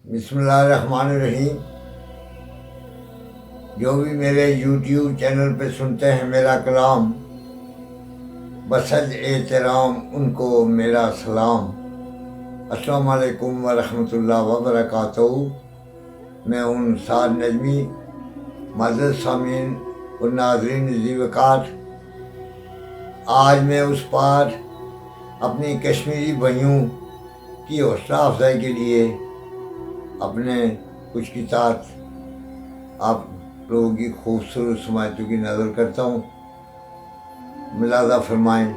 बिस्मिल्लाहिर्रहमानिर्रहीम। जो भी मेरे यूट्यूब चैनल पे सुनते हैं मेरा कलाम, बसज एहतराम उनको मेरा सलाम। अस्सलाम वालेकुम व रहमतुल्लाह व बरकातहू। मैं उन सार नजमी मज़द सामीन और नाज़रीन ज़ीवकार, आज मैं उस पार अपनी कश्मीरी भाइयों की हौसला अफजाई के लिए अपने कुछ किताब आप लोगों की खूबसूरत समातों की नज़र करता हूँ। मिलादा फरमाएँ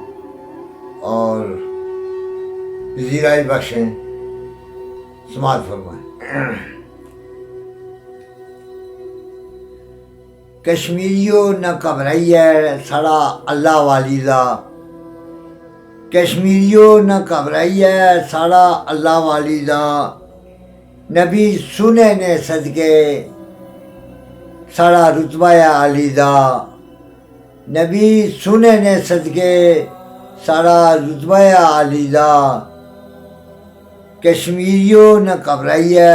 और ज़ीराई बख्शें, समात फरमाएँ। कश्मीरियों न घबराइए साड़ा अल्लाह वाली दा, कश्मीरियों न घबराइए साड़ा अल्लाह वाली दा। नबी सुने ने सदके साड़ा रुतबा आली दा, नबी सुने ने सदके साड़ा रुतबा आली दा। कश्मीरियों न घबराइए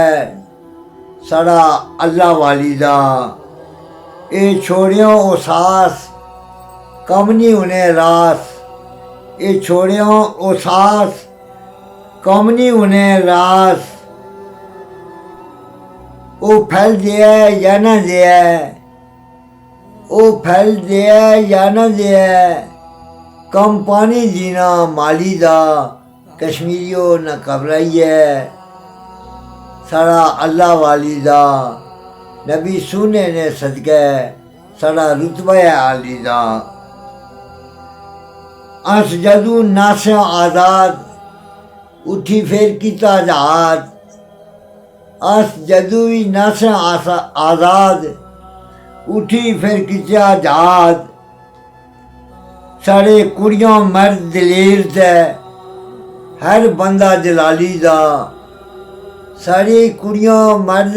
साड़ा अल्लाह वाली दा। ए छोड़ियों ओसास कम नहीं उन्हें रास, ए छोड़ियों ओसास कम नहीं उन्हें रास। ओ फैल दिया या न दिया, ओ फैल दिया या न दिया। कम पानी जीना माली दा, कश्मीरियों न घबराइए साड़ा अल्लाह वाली दा। नबी सुने ने सदके साड़ा रुतबा आली दा। अस जदू नासिया आज़ाद उठी फिर किता जहाद, अस जदू भी नासिया आज़ाद उठी फिर किता जहाद। साढ़े कुड़ियां मर्द दलेर ते हर बंदा जलाली दा, सारी कुड़ियां मर्द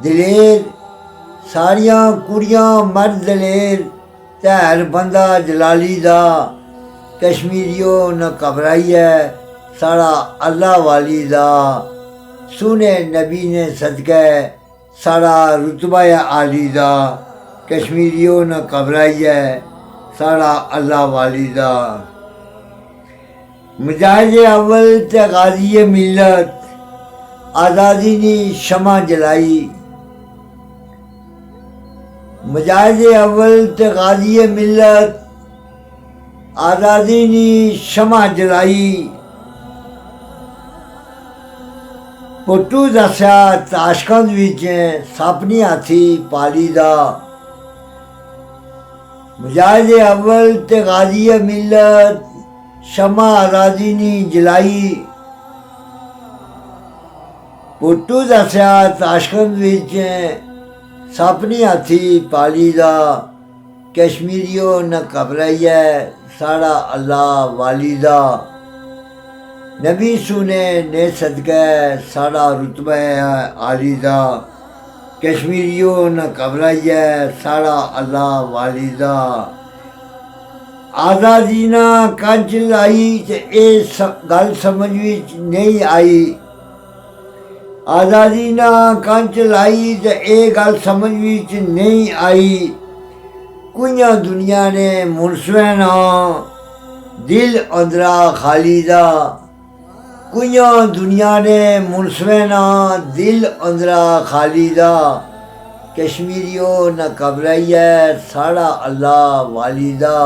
दलेर, सारियां कुड़ियां मर्द दलेर ते हर बंदा जलाली दा। कश्मीरियों न घबराइए साड़ा अल्लाह वाली दा। सुने नबी ने सदके साड़ा रुतबा आली दा। कश्मीरियों न घबराइए साड़ा अल्लाह वाली दा। मुजाहिद अव्वल ते गाज़ी मिल्लत आज़ादी नी शमा जलाई, मुजाहिद अव्वल ते गाज़ी मिल्लत आज़ादी नी शमा जलाई। पुट्टू दस्या ताशकंद विच सपनी हाथी पाली दा। मुजाहिद अव्वल ते गाज़ी मिल्लत शमा आज़ादी नी जलाई। पुट्टू दस्या ताशकंद विच सपनी हाथी पाली दा। कश्मीरियों न घबराइए साड़ा अल्लाह वाली दा। नबी सुने ने सदके साड़ा रुतबा आली दा। कश्मीरियों न घबराइए साड़ा अल्लाह वाली दा। आज़ादी ना कंच लाई ते ए गल समझ विच नहीं आई, आज़ादी ना कंच लाई ते ए गल समझ विच नहीं आई। कुइयां दुनिया ने मुनसवैना दिल अंदरा खाली दा, कुइयां दुनिया ने मुनसवैना दिल अंदरा खाली दा। कश्मीरियों न घबराइए साड़ा अल्लाह वाली दा।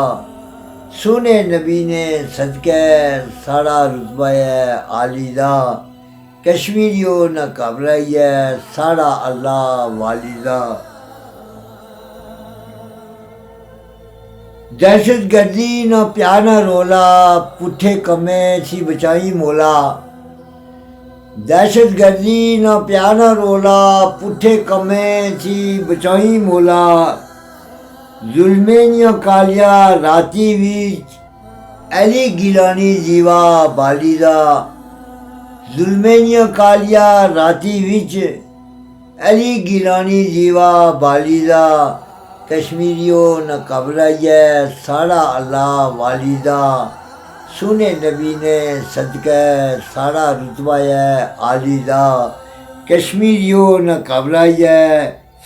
सुने नबी ने सदके साड़ा रुतबा आली दा। कश्मीरियों न घबराइए साड़ा अल्लाह वाली दा। दहशत गर्दी न प्यार न रोला, पुट्ठे कम्मे सी बचाई मौला। दहशत गर्दी न प्यार न रोला, पुट्ठे कम्मे सी बचाई मौला। जुल्में कालिया राती विच अली गिलानी जीवा बाली दा। जुल्में कालिया राती विच अली गिलानी जीवा बाली दा। कश्मीरियों न घबराइए साड़ा अल्लाह वाली दा। सुने नबी ने सदके साड़ा रुतबा आली दा। कश्मीरियो न घबराइए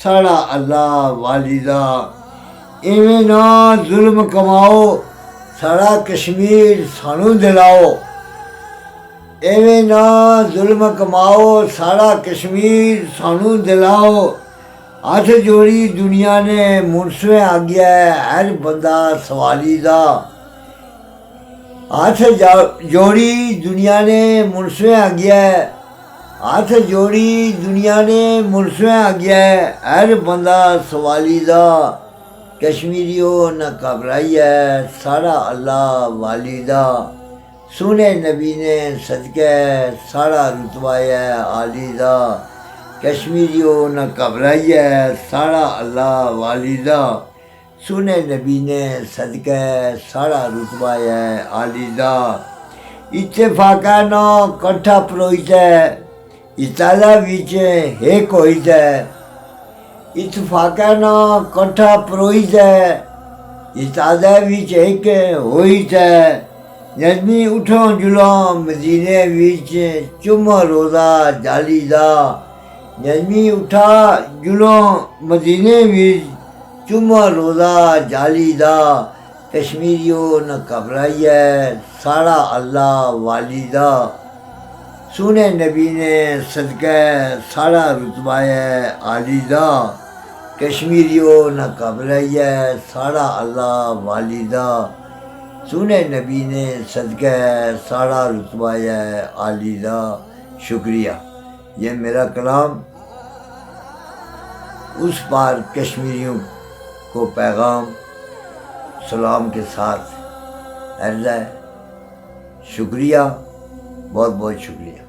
साड़ा अल्लाह वालिदा। इवें ना जुल्म कमाओ साड़ा कश्मीर सानू दिलाओ। इवें ना जुल्म कमाओ साड़ा कश्मीर सानू दिलाओ। हथ जोड़ी दुनिया ने मुनसवें आग्या हर बंदा सवाली दा। हाथ जोड़ी दुनिया ने मुनसवें आग्या, हाथ जोड़ी दुनिया ने मुनसवें आग्या हर बंदा सवाली दा। कश्मीरियो न घबराइए साड़ा अल्लाह वालिदा। सुने नबी ने सदके साड़ा रुतबा है आलिदा। कश्मीरियो न घबराइए साड़ा अल्लाह वालिदा। सुने नबी ने सदके साड़ा रुतबा है आलिदा। इत्तेफाका ना कट्ठा परोईते इतादा विच एक होईते। इत्तेफाका ना कट्ठा परोईते इतादा विच एक होईते। नजमी उठो जुलो मदीने विच चुम्मा रोज़ा जालीदा। नजमी उठा जुलो मदीने विच चुम्मा रोज़ा जालीदा। कश्मीरियो न घबराइए साड़ा अल्लाह वालिदा। सुने नबी ने सदके साड़ा रुतबा है आलिदा। कश्मीरियो न घबराइए साड़ा अल्लाह वालिदा। सुने नबी ने सदके साड़ा रुतबा है आलिदा। शुक्रिया। ये मेरा कलाम उस पार कश्मीरियों को पैगाम सलाम के साथ अर्ज़ है। शुक्रिया, बहुत बहुत शुक्रिया।